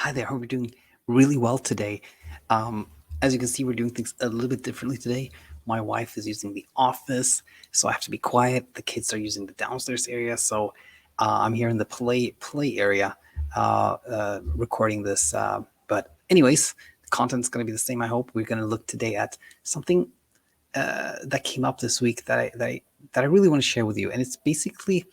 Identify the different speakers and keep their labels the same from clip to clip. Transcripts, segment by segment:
Speaker 1: Hi there. Hope you're doing really well today. As you can see, we're doing things a little bit differently today. My wife is using the office, so I have to be quiet. The kids are using the downstairs area, so I'm here in the play area recording this. But anyways, the content's going to be the same. I hope we're going to look today at something that came up this week that I really want to share with you, and it's basically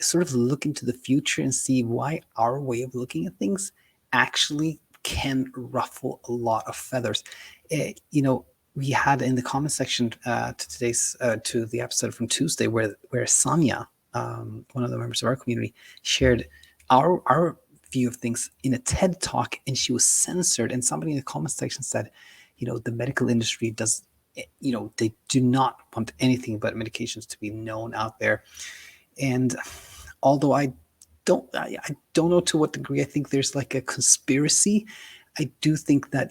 Speaker 1: sort of look into the future and see why our way of looking at things actually can ruffle a lot of feathers. We had in the comment section to the episode from Tuesday where Sonia, one of the members of our community, shared our view of things in a TED talk, and she was censored. And somebody in the comment section said, the medical industry does, they do not want anything but medications to be known out there. And although I don't know to what degree I think there's like a conspiracy, I do think that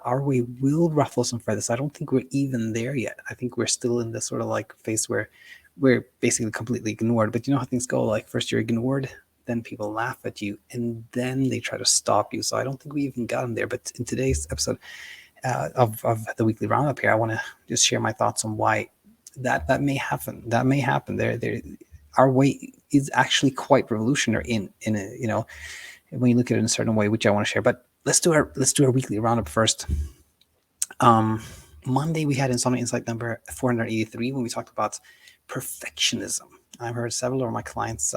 Speaker 1: our way will ruffle some feathers. I don't think we're even there yet. I think we're still in this sort of like phase where we're basically completely ignored. But you know how things go, like first you're ignored, then people laugh at you, and then they try to stop you. So I don't think we even got them there. But in today's episode of the weekly roundup here, I want to just share my thoughts on why that may happen. That may happen. There our way is actually quite revolutionary in a, when you look at it in a certain way, which I want to share. But let's do our weekly roundup first. Monday we had Insomnia Insight number 483 when we talked about perfectionism. I've heard several of my clients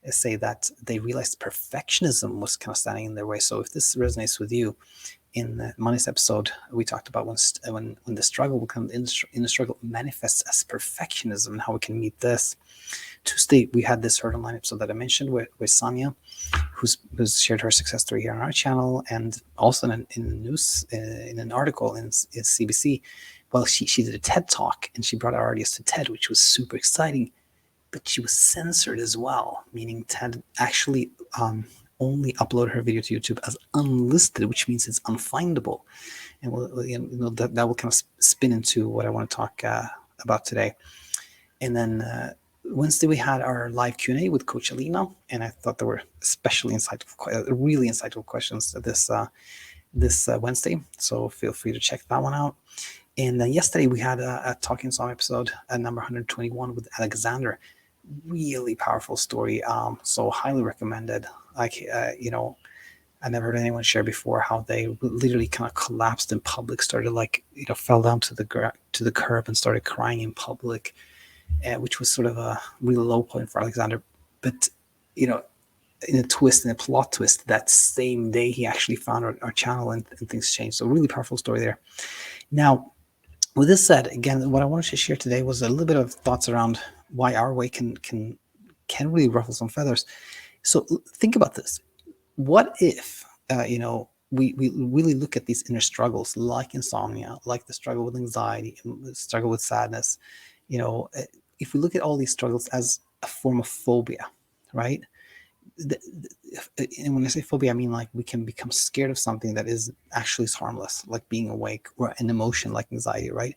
Speaker 1: say that they realized perfectionism was kind of standing in their way. So if this resonates with you, in Monday's episode, we talked about when the struggle will come in the struggle manifests as perfectionism and how we can meet this. Tuesday, we had this Heard Online episode that I mentioned with Sonia, who's shared her success story here on our channel, and also in the news, in an article in CBC. Well, she did a TED talk, and she brought our audience to TED, which was super exciting, but she was censored as well, meaning TED actually only upload her video to YouTube as unlisted, which means it's unfindable. And that will kind of spin into what I want to talk about today. And then Wednesday we had our live Q&A with Coach Alina, and I thought there were really insightful questions this Wednesday. So feel free to check that one out. And then yesterday we had a Talking Song episode, number 121 with Alexander. Really powerful story. So highly recommended. I never heard anyone share before how they literally kind of collapsed in public, started fell down to the curb and started crying in public, which was sort of a really low point for Alexander. But in a plot twist, that same day he actually found our channel and things changed. So really powerful story there. Now, with this said, again, what I wanted to share today was a little bit of thoughts around why our way can really ruffle some feathers. So think about this. What if, we really look at these inner struggles like insomnia, like the struggle with anxiety, the struggle with sadness, if we look at all these struggles as a form of phobia, right? And when I say phobia, I mean like we can become scared of something that is actually harmless, like being awake, or an emotion like anxiety, right?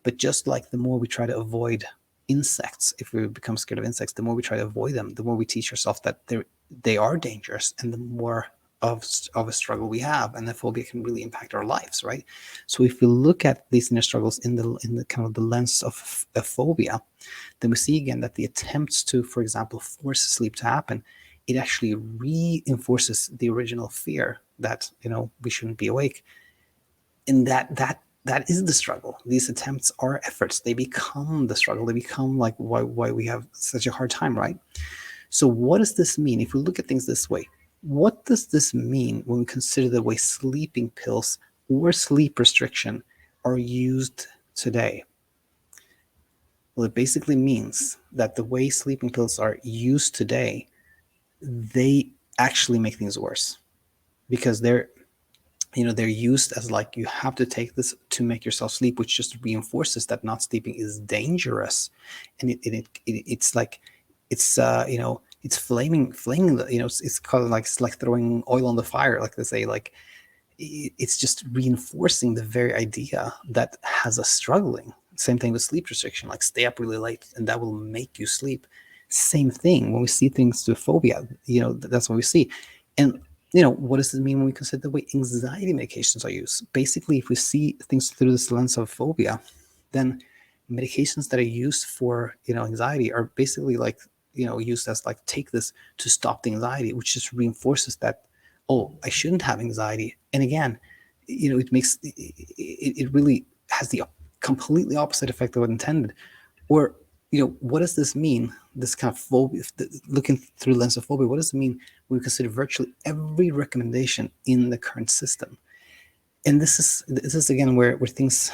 Speaker 1: But just like the more we try to avoid insects, if we become scared of insects, the more we try to avoid them, the more we teach ourselves that they are dangerous, and the more of a struggle we have, and the phobia can really impact our lives, right? So if we look at these inner struggles in the kind of the lens of a phobia, then we see again that the attempts to, for example, force sleep to happen, it actually reinforces the original fear that we shouldn't be awake, and that is the struggle. These attempts are efforts. They become the struggle. They become like why we have such a hard time, right? So what does this mean if we look at things this way? What does this mean when we consider the way sleeping pills or sleep restriction are used today? Well, it basically means that the way sleeping pills are used today, they actually make things worse, because they're used as like, you have to take this to make yourself sleep, which just reinforces that not sleeping is dangerous. And it's like, it's it's flaming it's called like, it's like throwing oil on the fire, like they say. Like, it's just reinforcing the very idea that has us struggling. Same thing with sleep restriction, like stay up really late and that will make you sleep. Same thing when we see things to phobia, that's what we see. And what does this mean when we consider the way anxiety medications are used? Basically, if we see things through this lens of phobia, then medications that are used for, anxiety are basically like, used as like, take this to stop the anxiety, which just reinforces that, oh, I shouldn't have anxiety. And again, it really has the completely opposite effect of what intended. Or, what does this mean? This kind of phobia, looking through the lens of phobia, what does it mean when we consider virtually every recommendation in the current system? And this is again where things,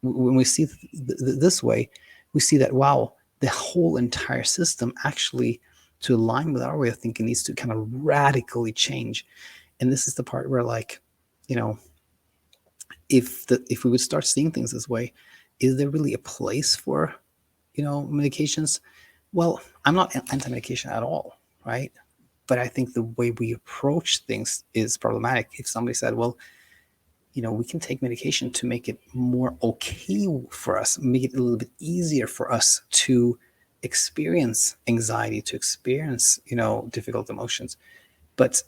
Speaker 1: when we see this way, we see that, wow, the whole entire system actually, to align with our way of thinking, needs to kind of radically change. And this is the part where, like, if we would start seeing things this way, is there really a place for, medications? Well, I'm not anti-medication at all, right? But I think the way we approach things is problematic. If somebody said, well, we can take medication to make it more okay for us, make it a little bit easier for us to experience anxiety, to experience, difficult emotions. But,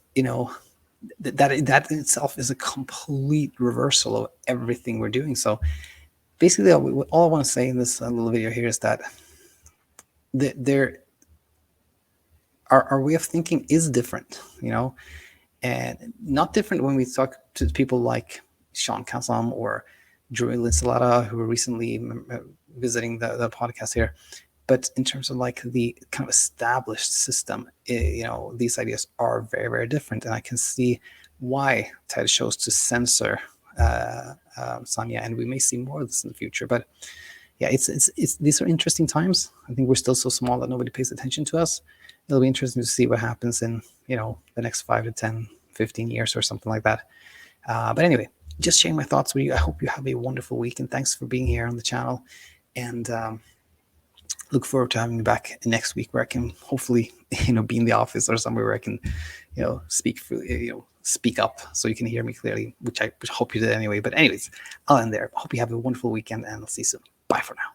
Speaker 1: that in itself is a complete reversal of everything we're doing. So basically, all I want to say in this little video here is that our way of thinking is different, and not different when we talk to people like Sean Kassam or Drew Linsalata, who were recently visiting the podcast here. But in terms of like the kind of established system, these ideas are very, very different. And I can see why TED chose to censor Sonia, and we may see more of this in the future. But yeah, it's these are interesting times. I think we're still so small that nobody pays attention to us. It'll be interesting to see what happens in, the next 5 to 10, 15 years or something like that. But anyway, just sharing my thoughts with you. I hope you have a wonderful week, and thanks for being here on the channel. And look forward to having you back next week, where I can hopefully, be in the office or somewhere where I can, speak up so you can hear me clearly, which I hope you did anyway. But anyways, I'll end there. Hope you have a wonderful weekend, and I'll see you soon. Bye for now.